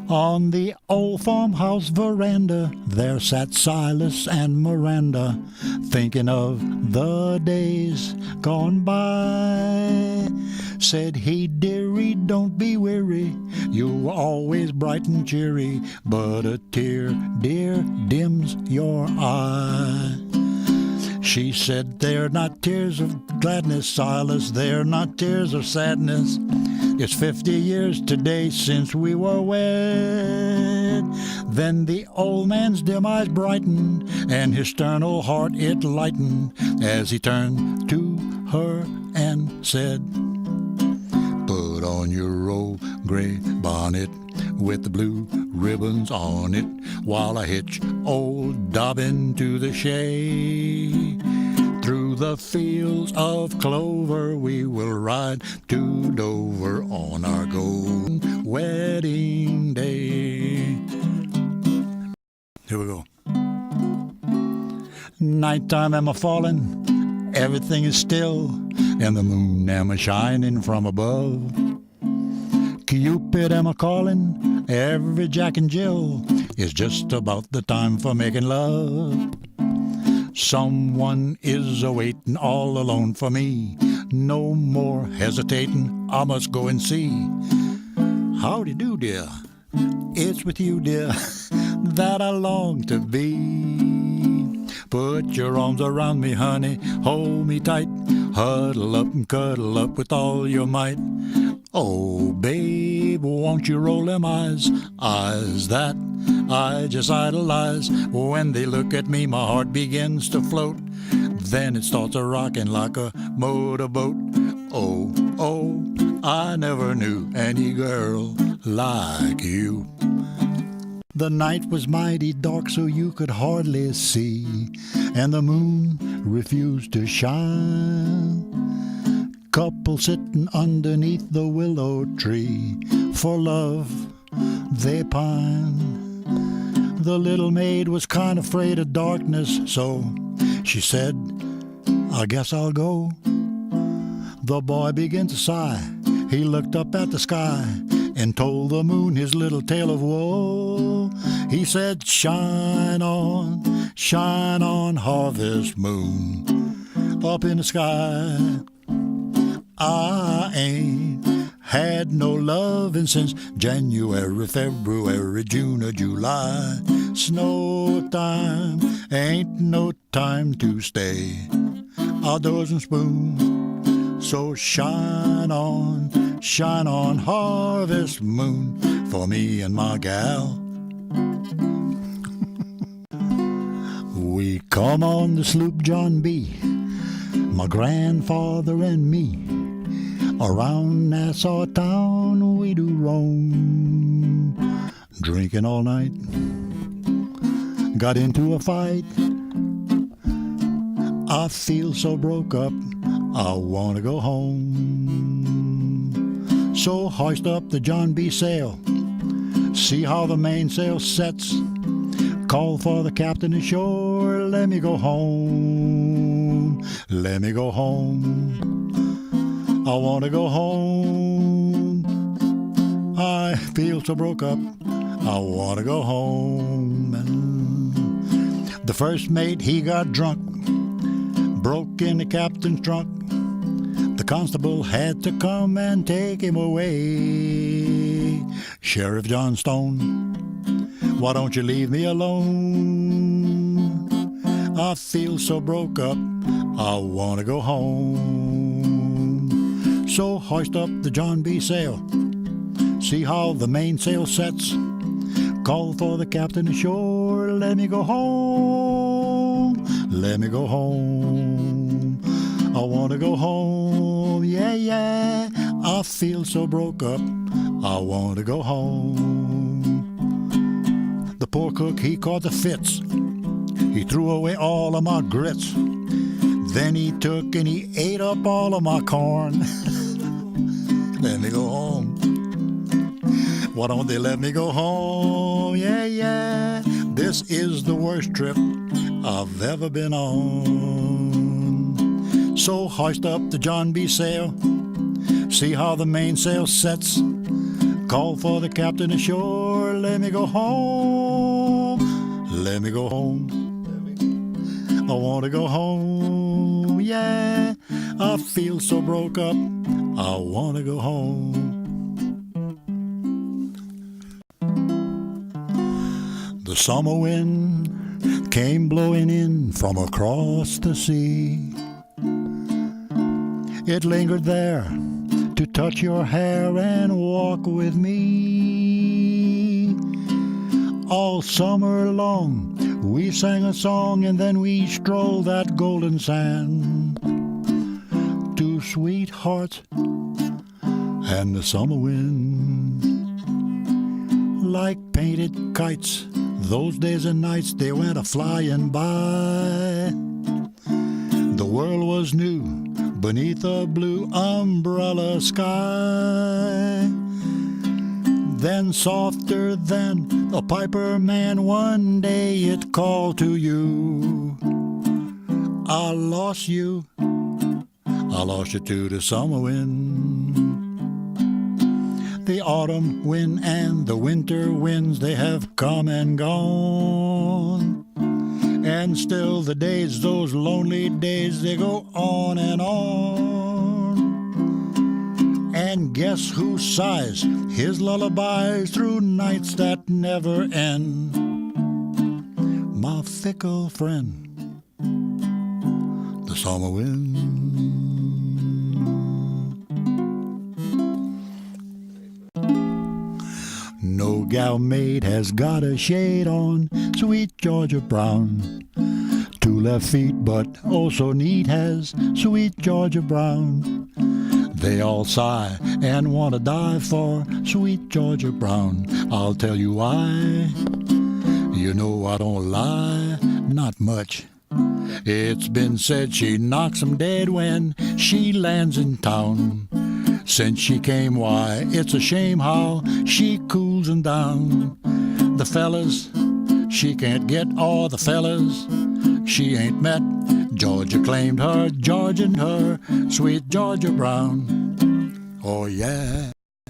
On the old farmhouse veranda, there sat Silas and Miranda, thinking of the days gone by. Said he, dearie, don't be weary, you were always bright and cheery, but a tear, dear, dims your eye. She said, they're not tears of gladness, Silas, they're not tears of sadness. It's 50 years today since we were wed. Then the old man's dim eyes brightened, and his stern old heart it lightened, as he turned to her and said, put on your old gray bonnet with the blue ribbons on it, while I hitch old Dobbin to the shay. Through the fields of clover we will ride to Dover on our golden wedding day. Here we go. Nighttime am a falling, everything is still, and the moon am a shining from above. Cupid am a calling, every Jack and Jill, it's just about the time for making love. Someone is a-waiting all alone for me, no more hesitating, I must go and see. Howdy do, dear, it's with you, dear, that I long to be. Put your arms around me, honey, hold me tight, huddle up and cuddle up with all your might. Oh, babe, won't you roll them eyes that I just idolize. When they look at me, my heart begins to float, then it starts a-rocking like a motorboat. Oh, oh, I never knew any girl like you. The night was mighty dark so you could hardly see, and the moon refused to shine. Couple sitting underneath the willow tree, for love they pine. The little maid was kind of afraid of darkness, so she said, I guess I'll go. The boy began to sigh, he looked up at the sky and told the moon his little tale of woe. He said, shine on, harvest moon, up in the sky. I ain't had no lovin' since January, February, June or July. Snow time ain't no time to stay outdoors and spoon. So shine on, harvest moon, for me and my gal. We come on the sloop John B., my grandfather and me. Around Nassau town we do roam, drinking all night. Got into a fight, I feel so broke up, I want to go home. So hoist up the John B. sail, see how the mainsail sets. Call for the captain ashore, let me go home, let me go home. I want to go home, I feel so broke up, I want to go home. The first mate, he got drunk, broke in the captain's trunk. The constable had to come and take him away. Sheriff Johnstone, why don't you leave me alone? I feel so broke up, I want to go home. So hoist up the John B. sail, see how the mainsail sets. Call for the captain ashore, let me go home, let me go home. I want to go home, yeah, yeah. I feel so broke up, I want to go home. The poor cook, he caught the fits, he threw away all of my grits. Then he took and he ate up all of my corn. Let me go home. Why don't they let me go home? Yeah, yeah. This is the worst trip I've ever been on. So hoist up the John B. sail, see how the mainsail sets. Call for the captain ashore, let me go home. Let me go home. I want to go home, yeah. I feel so broke up, I want to go home. The summer wind came blowing in from across the sea. It lingered there to touch your hair and walk with me. All summer long we sang a song, and then we strolled that golden sand. Two sweethearts and the summer wind, like painted kites, those days and nights they went a-flying by. The world was new beneath a blue umbrella sky. Then softer than a piper man, one day it called to you. I lost you to the summer wind. The autumn wind and the winter winds, they have come and gone. And still the days, those lonely days, they go on and on. And guess who sighs his lullabies through nights that never end? My fickle friend, the summer wind. No gal maid has got a shade on, sweet Georgia Brown. Two left feet, but oh so neat has sweet Georgia Brown. They all sigh and want to die for sweet Georgia Brown. I'll tell you why. You know I don't lie, not much. It's been said she knocks 'em dead when she lands in town. Since she came, why, it's a shame how she cools 'em down. The fellas, she can't get all the fellas she ain't met. Georgia claimed her, Georgia and her, sweet Georgia Brown. Oh yeah.